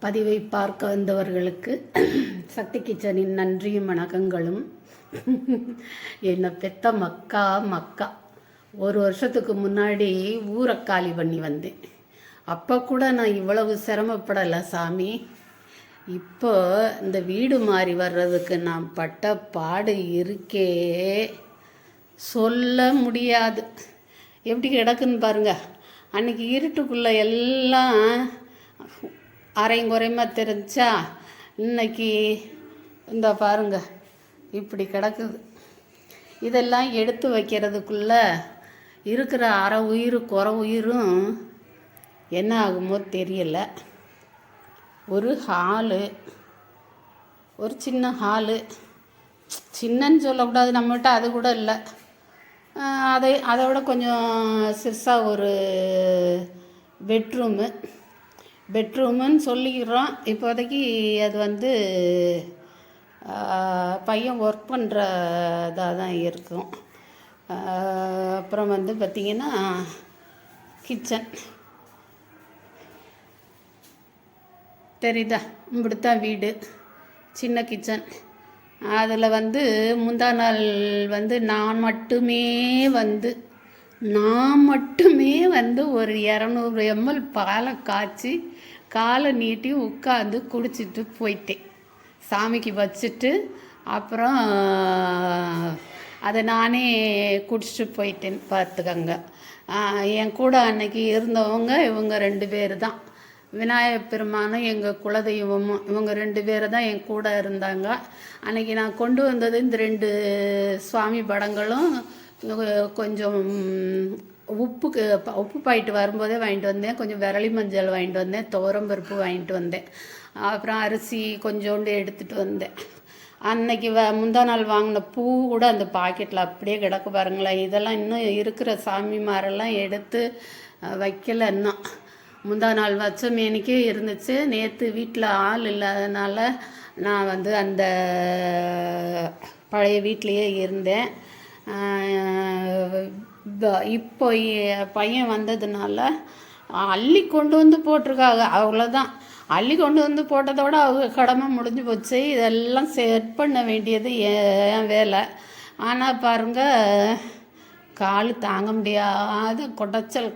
பதிவை பார்க்க வந்தவர்களுக்கு சக்தி கிச்சனின் நன்றியும் வணக்கங்களும். என்னை பெத்த மக்கா ஒரு வருஷத்துக்கு முன்னாடி ஊரை காலி பண்ணி வந்தேன். அப்போ கூட நான் இவ்வளவு சிரமப்படலை சாமி. இப்போ இந்த வீடு மாறி வர்றதுக்கு நான் பட்ட பாடு இருக்கே சொல்ல முடியாது. எப்படி கிடக்குன்னு பாருங்க. அன்றைக்கி இருட்டுக்குள்ளே எல்லாம் அரையும் குறையுமா தெரிஞ்சா இன்னைக்கு இந்த பாருங்க இப்படி கிடக்குது. இதெல்லாம் எடுத்து வைக்கிறதுக்குள்ளே இருக்கிற அரை உயிர் குறை உயிரும் என்ன ஆகுமோ தெரியலை. ஒரு ஹாலு, ஒரு சின்ன ஹாலு, சின்னன்னு சொல்லக்கூடாது, நம்மகிட்ட அது கூட இல்லை. அதை விட கொஞ்சம் சிறுசாக ஒரு பெட்ரூமுன்னு சொல்லிக்கிறோம். இப்போதைக்கு அது பையன் ஒர்க் பண்ணுறதாக தான் இருக்கும். அப்புறம் பார்த்திங்கன்னா கிச்சன் தெரியுதா, இப்படித்தான் வீடு, சின்ன கிச்சன். அதில் முந்தா நாள் நான் மட்டுமே ஒரு 200 ml பாலை காய்ச்சி காலை நீட்டி உட்காந்து குடிச்சிட்டு போயிட்டேன். சாமிக்கு வச்சுட்டு அப்புறம் அதை நானே குடிச்சிட்டு போயிட்டேன்னு பார்த்துக்கங்க. என் கூட அன்னைக்கு இருந்தவங்க இவங்க 2 பேர் தான். விநாயகப் பெருமானும் எங்கள் குலதெய்வமும் இவங்க 2 பேர் தான் என் கூட இருந்தாங்க. அன்றைக்கி நான் கொண்டு வந்தது இந்த 2 சுவாமி படங்களும் கொஞ்சம் உப்பு பாயிட்டு வரும்போதே வாங்கிட்டு வந்தேன். கொஞ்சம் விரலி மஞ்சள் வாங்கிட்டு வந்தேன், துவரம்பருப்பு வாங்கிட்டு வந்தேன், அப்புறம் அரிசி கொஞ்சோண்டு எடுத்துகிட்டு வந்தேன். அன்னைக்கு முந்தா நாள் வாங்கின பூ கூட அந்த பாக்கெட்டில் அப்படியே கிடக்கு பாருங்களேன். இதெல்லாம் இன்னும் இருக்கிற சாமிமாரெல்லாம் எடுத்து வைக்கல. இன்னும் முந்தா நாள் வச்ச மேனிக்கே இருந்துச்சு. நேற்று வீட்டில் ஆள் இல்லாதனால நான் அந்த பழைய வீட்லேயே இருந்தேன். இப்போ பையன் வந்ததுனால அள்ளி கொண்டு வந்து போட்டிருக்காங்க. அவ்வளோதான், அள்ளி கொண்டு வந்து போட்டதோட அவங்க கடமை முடிஞ்சு போச்சு. இதெல்லாம் செட் பண்ண வேண்டியது என் வேலை. ஆனால் பாருங்கள், கால் தாங்க முடியாத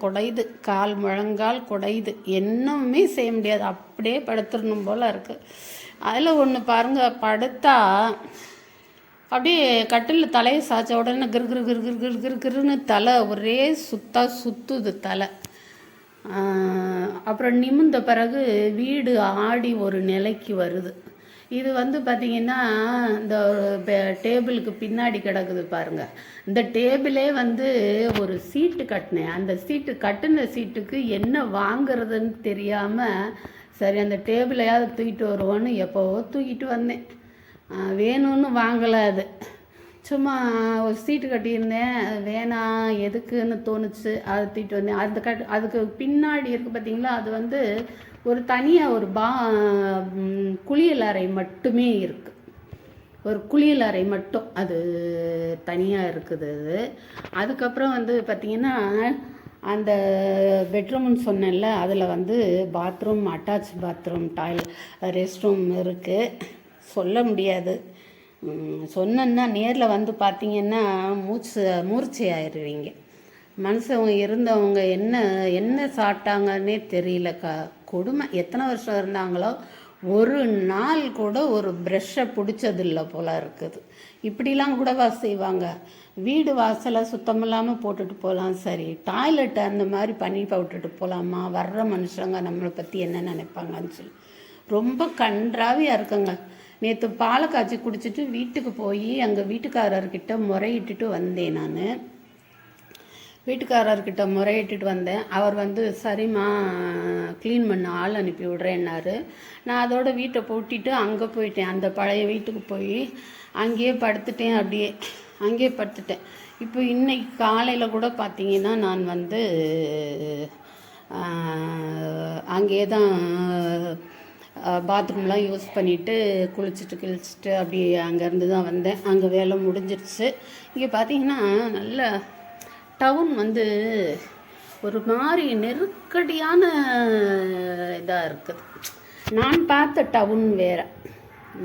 குடையுது, கால் முழங்கால் குடையுது, என்னமே செய்ய முடியாது, அப்படியே படுத்துடணும் போல் இருக்குது. அதில் ஒன்று பாருங்கள், படுத்தா அப்படியே கட்டில் தலையை சாய்ச்ச உடனே கிருன்னு தலை ஒரே சுத்துது தலை. அப்புறம் நிமிர்ந்த பிறகு வீடு ஆடி ஒரு நிலைக்கு வருது. இது பார்த்திங்கன்னா இந்த டேபிளுக்கு பின்னாடி கிடக்குது பாருங்கள். இந்த டேபிளே ஒரு சீட்டு கட்டினேன். அந்த கட்டின சீட்டுக்கு என்ன வாங்கிறதுன்னு தெரியாமல் சரி அந்த டேபிளையாவது தூக்கிட்டு வருவோன்னு எப்போவோ தூக்கிட்டு வந்தேன். வேணும்னு வாங்கலை, அது சும்மா ஒரு சீட்டு கட்டியிருந்தேன். வேணாம் எதுக்குன்னு தோணுச்சு, அதை தூக்கிட்டு வந்தேன். அதுக்கு பின்னாடி இருக்குது பார்த்திங்களா, அது ஒரு தனியாக ஒரு குளியல் அறை மட்டுமே இருக்குது. ஒரு குளியல் அறை மட்டும் அது தனியாக இருக்குது. அதுக்கப்புறம் பார்த்திங்கன்னா அந்த பெட்ரூம்னு சொன்னேன்ல, அதில் bathroom, attach bathroom, rest room இருக்குது. சொல்ல முடியாது, சொன்னா நேரில் பார்த்திங்கன்னா மூர்ச்சை ஆயிடுவீங்க. மனுஷங்க இருந்தவங்க என்ன சாப்பிட்டாங்கன்னே தெரியல. கொடுமை. எத்தனை வருஷம் இருந்தாங்களோ ஒரு நாள் கூட ஒரு ப்ரெஷ்ஷை பிடிச்சதில்லை போல இருக்குது. இப்படிலாம் கூடவா செய்வாங்க? வீடு வாசலை சுத்தம் இல்லாமல் போட்டுட்டு போகலாம், சரி, டாய்லெட்டை அந்த மாதிரி பண்ணி போட்டுட்டு போகலாமா? வர்ற மனுஷங்க நம்மளை பற்றி என்ன நினைப்பாங்கன்னு சொல்லி ரொம்ப கன்றாவியாக இருக்குங்க. நேற்று பாலை காய்ச்சி குடிச்சிட்டு வீட்டுக்கு போய் அங்கே வீட்டுக்காரர்கிட்ட முறையிட்டுட்டு வந்தேன். நான் வீட்டுக்காரர்கிட்ட முறையிட்டுட்டு வந்தேன். அவர் சரிம்மா க்ளீன் பண்ண ஆள் அனுப்பி விட்றேன்னாரு. நான் அதோட வீட்டை பூட்டிட்டு அங்கே போயிட்டேன். அந்த பழைய வீட்டுக்கு போய் அங்கேயே படுத்துட்டேன். அங்கேயே படுத்துட்டேன். இப்போ இன்னைக்கு காலையில் கூட பார்த்திங்கன்னா நான் அங்கேயே தான் பாத்ரூம்லாம் யூஸ் பண்ணிவிட்டு குளிச்சுட்டு அப்படி அங்கேருந்து தான் வந்தேன். அங்கே வேலை முடிஞ்சிருச்சு. இங்கே பார்த்திங்கன்னா நல்ல டவுன் ஒரு மாதிரி நெருக்கடியான இதாக இருக்குது. நான் பார்த்த டவுன் வேறு,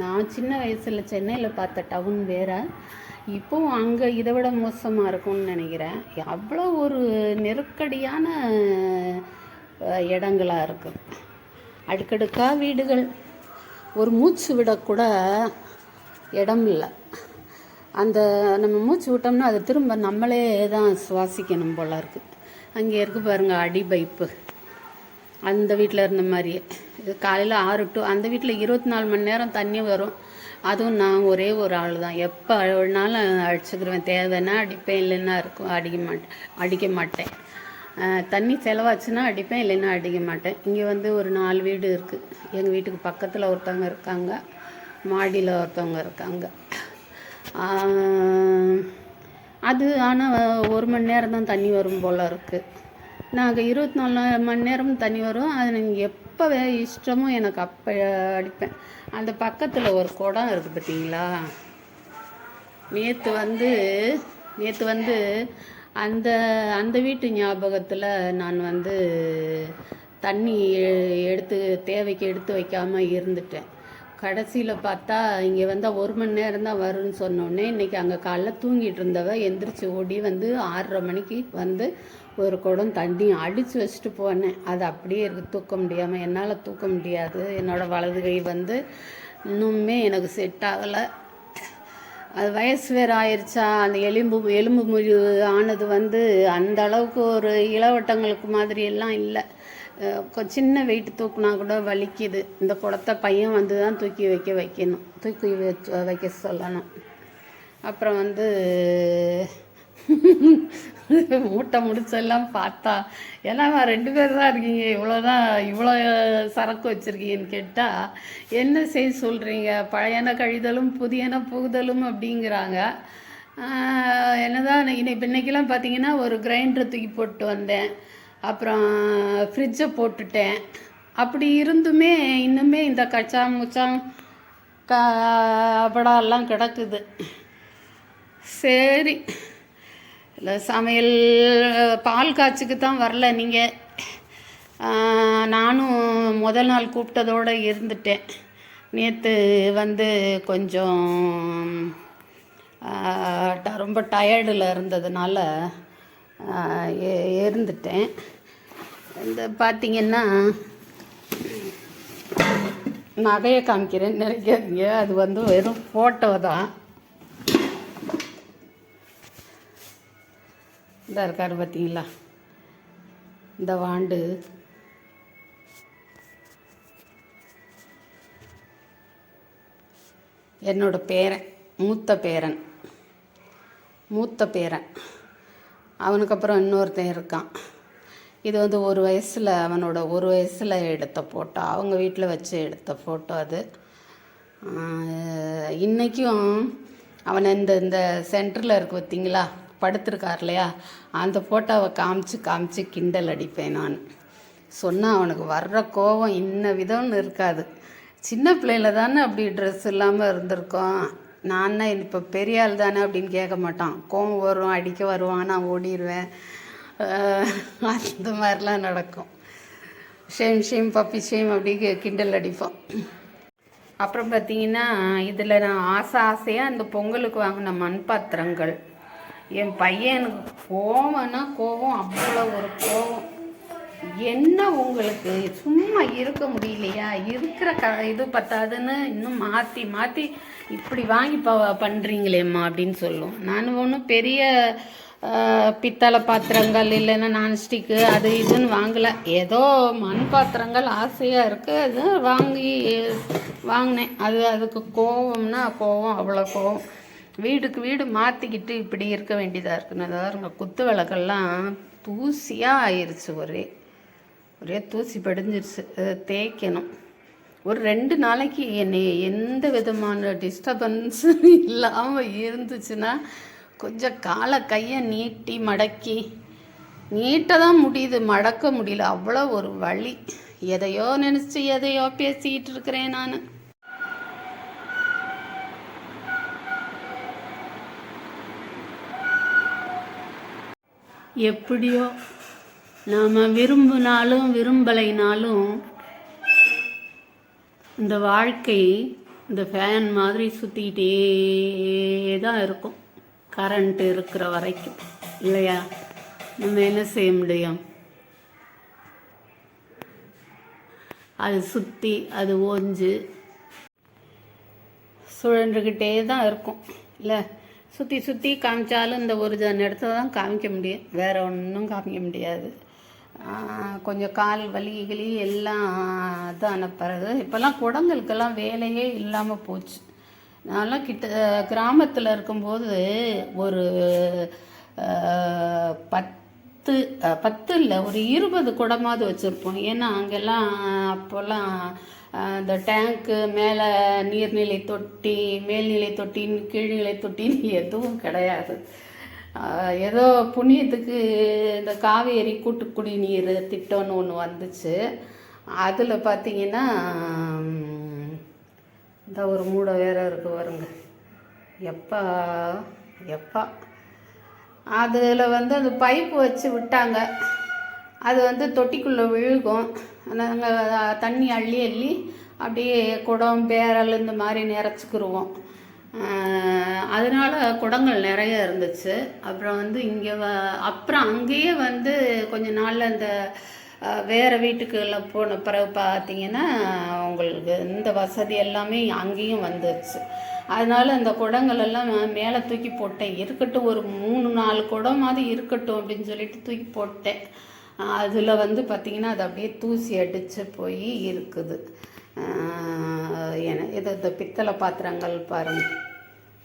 நான் சின்ன வயசில் சென்னையில் பார்த்த டவுன் வேறு. இப்போவும் அங்கே இதை விட மோசமாக இருக்கும்னு நினைக்கிறேன். அவ்வளோ ஒரு நெருக்கடியான இடங்களாக இருக்குது. அடுக்கடுக்காக வீடுகள், ஒரு மூச்சு விடக்கூட இடம் இல்லை. அந்த நம்ம மூச்சு விட்டோம்னா அது திரும்ப நம்மளே தான் சுவாசிக்கணும் போல இருக்குது. அங்கே இருக்குது பாருங்கள் அடி பைப்பு, அந்த வீட்டில் இருந்த மாதிரியே. இது காலையில் 6 to அந்த வீட்டில் 24 மணி நேரம் தண்ணி வரும். அதுவும் நான் ஒரே ஒரு ஆள் தான், எப்போ வேணாலும் அடிச்சுக்கிடுவேன். தேவைன்னா அடிப்பேன், இல்லைன்னா இருக்கும் அடிக்க மாட்டேன். தண்ணி செலவாச்சுன்னா அடிப்பேன், இல்லைன்னா அடிக்க மாட்டேன். இங்கே வந்து ஒரு 4 வீடு இருக்குது. எங்கள் வீட்டுக்கு பக்கத்தில் ஒருத்தவங்க இருக்காங்க, மாடியில் ஒருத்தவங்க இருக்காங்க. அது ஆனால் 1 மணி நேரம் தான் தண்ணி வரும் போல் இருக்குது. நாங்கள் 24 மணி நேரமும் தண்ணி வரும். அது நீங்கள் எப்போ இஷ்டமோ எனக்கு அப்போ அடிப்பேன். அந்த பக்கத்தில் ஒரு குடம் இருக்குது பார்த்தீங்களா, நேற்று வந்து அந்த அந்த வீட்டு ஞாபகத்தில் நான் வந்து தண்ணி தேவைக்கு எடுத்து வைக்காமல் இருந்துட்டேன். கடைசியில் பார்த்தா இங்கே வந்தால் 1 மணி நேரம் தான் வரும்னு சொன்னோடனே இன்றைக்கி அங்கே காலைல தூங்கிட்டு இருந்தவ எந்திரிச்சு ஓடி வந்து 6:30 மணிக்கு வந்து ஒரு குடம் தண்ணி அடித்து வச்சுட்டு போனேன். அது அப்படியே இருக்குது, தூக்க முடியாமல். என்னால் தூக்க முடியாது. என்னோடய வலது கை வந்து இன்னுமே எனக்கு செட் ஆகலை. அது வயசு வேறு ஆயிடுச்சா, அந்த எலும்பு முறிவு ஆனது வந்து அந்த அளவுக்கு ஒரு இளவட்டங்களுக்கு மாதிரி எல்லாம் இல்லை. சின்ன வெயிட் தூக்குனா கூட வலிக்குது. இந்த குடத்தை பையன் வந்து தான் தூக்கி வைக்க சொல்லணும். அப்புறம் வந்து மூட்டை முடிச்செல்லாம் பார்த்தா, ஏன்னா 2 பேர் தான் இருக்கீங்க, இவ்வளோ சரக்கு வச்சுருக்கீங்கன்னு கேட்டால் என்ன செய்ய சொல்கிறீங்க, பழையன கழிதலும் புதியன புகுதலும் அப்படிங்கிறாங்க. என்னதான் இன்னைக்கெல்லாம் பார்த்தீங்கன்னா ஒரு கிரைண்டரை தூக்கி போட்டு வந்தேன், அப்புறம் ஃப்ரிட்ஜை போட்டுட்டேன். அப்படி இருந்துமே இன்னுமே இந்த கச்சா முச்சாங் படாலாம் கிடக்குது. சரி, இல்லை சமையல் பால் காய்ச்சிக்கு தான் வரல நீங்கள். நானும் முதல் நாள் கூப்பிட்டதோடு இருந்துட்டேன். நேற்று வந்து கொஞ்சம் ரொம்ப டயர்டில் இருந்ததுனால இருந்துட்டேன். இந்த பார்த்திங்கன்னா நகையை காமிக்கிறேன்னு நினைக்காதீங்க, அது வந்து வெறும் ஃபோட்டோ தான். இந்த இருக்காரு பார்த்தீங்களா, இந்த வாண்டு என்னோட பேரன், மூத்த பேரன். அவனுக்கு அப்புறம் இன்னொருத்தன் இருக்கான். இது வந்து அவனோட ஒரு வயசில் எடுத்த ஃபோட்டோ, அவங்க வீட்டில் வச்சு எடுத்த ஃபோட்டோ அது. இன்றைக்கும் அவனை இந்த சென்டரில் இருக்கு பார்த்தீங்களா, படுத்திருக்கார் இல்லையா, அந்த ஃபோட்டோவை காமிச்சு கிண்டல் அடிப்பேன் நான். சொன்னால் அவனுக்கு வர்ற கோபம் இன்ன விதம்னு இருக்காது. சின்ன பிள்ளையில தானே அப்படி ட்ரெஸ் இல்லாமல் இருந்திருக்கோம். நான் இப்போ பெரிய ஆள் தானே அப்படின்னு கேட்க மாட்டான். கோபம் வரும், அடிக்க வருவான், நான் ஓடிடுவேன். அந்த மாதிரிலாம் நடக்கும். ஷேம் பப்பி ஷேம் அப்படி கிண்டல் அடிப்போம். அப்புறம் பார்த்திங்கன்னா இதில் நான் ஆசையாக இந்த பொங்கலுக்கு வாங்கின மண்பாத்திரங்கள். என் பையனுக்கு கோபம், அவ்வளோ ஒரு கோபம். என்ன உங்களுக்கு சும்மா இருக்க முடியலையா, இருக்கிற இது பத்தாதுன்னு இன்னும் மாற்றி இப்படி வாங்கி பண்ணுறீங்களேம்மா அப்படின்னு சொல்லும். நான் ஒன்றும் பெரிய பித்தளை பாத்திரங்கள் இல்லைன்னா நான்ஸ்டிக்கு அது இதுன்னு வாங்கலை. ஏதோ மண் பாத்திரங்கள் ஆசையாக இருக்குது, அது வாங்கினேன். அதுக்கு கோவம்னா கோவம், அவ்வளோ கோவம். வீடுக்கு வீடு மாற்றிக்கிட்டு இப்படி இருக்க வேண்டியதாக இருக்குன்னு. அதாவது குத்து விளக்கெல்லாம் தூசியாக ஆயிடுச்சு, ஒரே தூசி படிஞ்சிருச்சு. தேய்க்கணும். ஒரு 2 நாளைக்கு என்னை எந்த விதமான டிஸ்டர்பன்ஸும் இல்லாமல் இருந்துச்சுன்னா கொஞ்சம் கையை நீட்டி மடக்கி நீட்ட தான் முடியுது, மடக்க முடியல. அவ்வளோ ஒரு வலி. எதையோ நினச்சி எதையோ பேசிக்கிட்டு இருக்கிறேன் நான். எப்படியோ நாம் விரும்பினாலும் விரும்பலைனாலும் இந்த வாழ்க்கை இந்த ஃபேன் மாதிரி சுற்றிக்கிட்டே தான் இருக்கும், கரண்ட் இருக்கிற வரைக்கும், இல்லையா? நம்ம என்ன செய்ய முடியும்? அது சுற்றி அது ஓஞ்சு சுழன்றுக்கிட்டே தான் இருக்கும், இல்லை? சுற்றி சுற்றி காமிச்சாலும் இந்த ஒரு இடத்துல தான் காமிக்க முடியும், வேறு ஒன்றும் காமிக்க முடியாது. கொஞ்சம் கால் வலி எல்லாம் தான் பிறகு இப்போல்லாம் குடங்களுக்கெல்லாம் வேலையே இல்லாமல் போச்சு. நான்லாம் கிராமத்தில் இருக்கும்போது ஒரு 10 இல்லை, ஒரு 20 குடமாவது வச்சுருப்போம். ஏன்னா அங்கெல்லாம் அப்போல்லாம் இந்த டேங்க்கு மேலே நீர்நிலை தொட்டி, மேல்நிலை தொட்டின்னு கீழ்நிலை தொட்டின்னு எதுவும் கிடையாது. ஏதோ புண்ணியத்துக்கு இந்த காவேரி கூட்டு குடிநீர் திட்டம்னு ஒன்று வந்துச்சு. அதில் பார்த்திங்கன்னா இந்த ஒரு மூடை வேற இருக்கு பாருங்க, எப்பா அதில் அந்த பைப்பு வச்சு விட்டாங்க. அது தொட்டிக்குள்ளே விழுகும். நாங்கள் தண்ணி அள்ளி அப்படியே குடம் பேரல் இந்த மாதிரி நிறச்சிக்கிருவோம். அதனால் குடங்கள் நிறைய இருந்துச்சு. அப்புறம் இங்கே அப்புறம் அங்கேயே கொஞ்ச நாளில் இந்த வேறு வீட்டுக்கெல்லாம் போன பிறகு பார்த்திங்கன்னா உங்களுக்கு இந்த வசதி எல்லாமே அங்கேயும் வந்துருச்சு. அதனால் அந்த குடங்கள் எல்லாம் மேலே தூக்கி போட்டேன். இருக்கட்டும், ஒரு 3-4 குடம் மாதிரி இருக்கட்டும் அப்படின்னு சொல்லிட்டு தூக்கி போட்டேன். அதில் பார்த்திங்கன்னா அது அப்படியே தூசி அடித்து போய் இருக்குது. இது இந்த பித்தளை பாத்திரங்கள் பாருங்கள்,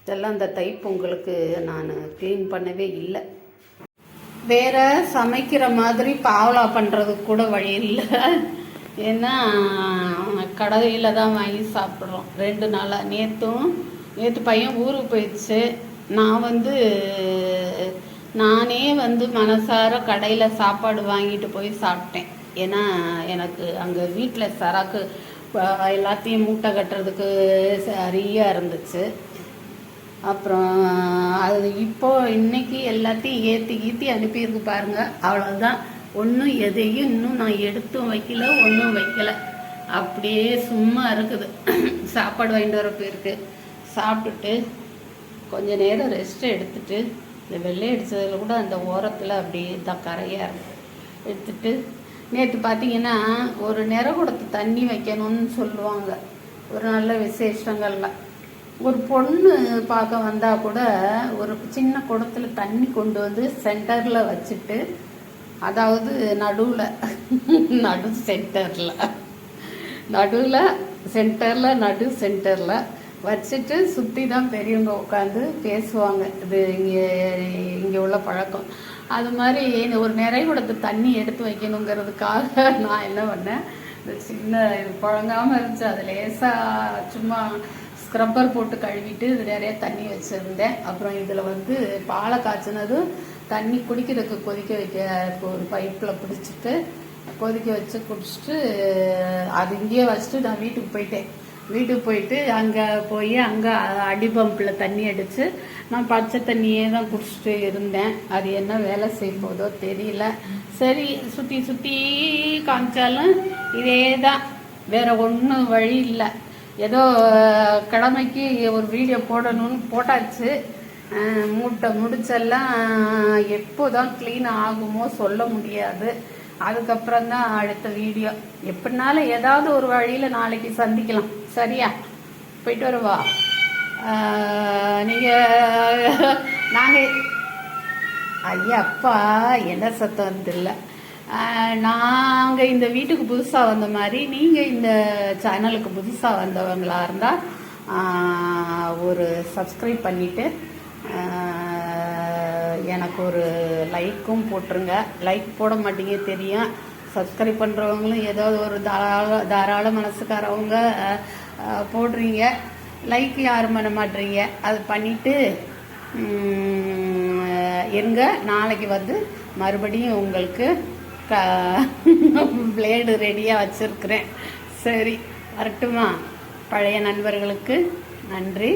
இதெல்லாம் இந்த தைப்பொங்கலுக்கு நான் க்ளீன் பண்ணவே இல்லை. வேறு சமைக்கிற மாதிரி பாவலா பண்ணுறதுக்கு கூட வழி இல்லை. ஏன்னா கடையில் தான் வாங்கி சாப்பிட்றோம் 2 நாளாக. நேற்று பையன் ஊருக்கு போயிடுச்சு. நான் நானே மனசார கடையில் சாப்பாடு வாங்கிட்டு போய் சாப்பிட்டேன். ஏன்னா எனக்கு அங்கே வீட்டில் சராக்கு எல்லாத்தையும் மூட்டை கட்டுறதுக்கு சரியாக இருந்துச்சு. அப்புறம் அது இன்னைக்கு எல்லாத்தையும் ஏற்றி அனுப்பியிருக்கு பாருங்கள். அவ்வளோதான். எதையும் இன்னும் நான் எடுத்தும் வைக்கல, ஒன்றும் வைக்கலை, அப்படியே சும்மா இருக்குது. சாப்பாடு வாங்கிட்டு வர போயிருக்கு. சாப்பிட்டுட்டு கொஞ்ச நேரம் ரெஸ்ட் எடுத்துட்டு, இந்த வெள்ளை அடித்ததில் கூட அந்த ஓரத்தில் அப்படியே தான் கரையாக இருக்கும். எடுத்துட்டு நேற்று பார்த்திங்கன்னா ஒரு நிறகுடத்து தண்ணி வைக்கணும்னு சொல்லுவாங்க ஒரு நல்ல விசேஷங்கள்லாம். ஒரு பொண்ணு பார்க்க வந்தால் கூட ஒரு சின்ன குடத்தில் தண்ணி கொண்டு சென்டரில் வச்சுட்டு, அதாவது நடு சென்டரில் வச்சுட்டு சுற்றி தான் பெரியவங்க உட்காந்து பேசுவாங்க. இது இங்கே உள்ள பழக்கம். அது மாதிரி ஒரு நிறைகுடத்து தண்ணி எடுத்து வைக்கணுங்கிறதுக்காக நான் என்ன பண்ணேன், இந்த சின்ன குழங்காமல் இருந்துச்சு, அது லேசாக சும்மா ஸ்க்ரப்பர் போட்டு கழுவிட்டு இது நிறைய தண்ணி வச்சுருந்தேன். அப்புறம் இதில் பாலை காய்ச்சினதும் தண்ணி குடிக்கிறதுக்கு கொதிக்க வைக்க ஒரு பைப்பில் பிடிச்சிட்டு கொதிக்க வச்சு குடிச்சிட்டு அது இங்கேயே வச்சுட்டு நான் வீட்டுக்கு போயிட்டு அங்கே அடி பம்பில் தண்ணி அடித்து நான் பச்சை தண்ணியே தான் குடிச்சிட்டு இருந்தேன். அது என்ன வேலை செய்ய போதோ தெரியல. சரி, சுற்றி காமிச்சாலும் இதே தான், வேறு ஒன்றும் வழி இல்லை. ஏதோ கடமைக்கு ஒரு வீடியோ போடணும்னு போட்டாச்சு. முடிச்செல்லாம் எப்போ தான் க்ளீன் ஆகுமோ சொல்ல முடியாது. அதுக்கப்புறம் தான் அடுத்த வீடியோ. எப்படினாலும் ஏதாவது ஒரு வழியில் நாளைக்கு சந்திக்கலாம். சரியா? போயிட்டு வருவா. நாங்கள் ஐயா என்ன சத்தம் வந்துடல. நாங்கள் இந்த வீட்டுக்கு புதுசாக வந்த மாதிரி நீங்கள் இந்த சேனலுக்கு புதுசாக வந்தவங்களாக இருந்தால் ஒரு சப்ஸ்கிரைப் பண்ணிவிட்டு எனக்கு ஒரு லைக்கும் போட்டுருங்க. லைக் போட மாட்டீங்க தெரியும். சப்ஸ்கிரைப் பண்ணுறவங்களும் ஏதாவது ஒரு தாராள மனசுக்காரவங்க போடுறீங்க. லைக் யாரும் பண்ண மாட்டீங்க. அது பண்ணிவிட்டு நாளைக்கு மறுபடியும் உங்களுக்கு பிளேடு ரெடியாக வச்சுருக்கிறேன். சரி, வரட்டுமா? பழைய நண்பர்களுக்கு நன்றி.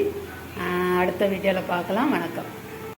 அடுத்த வீடியோவில் பார்க்கலாம். வணக்கம்.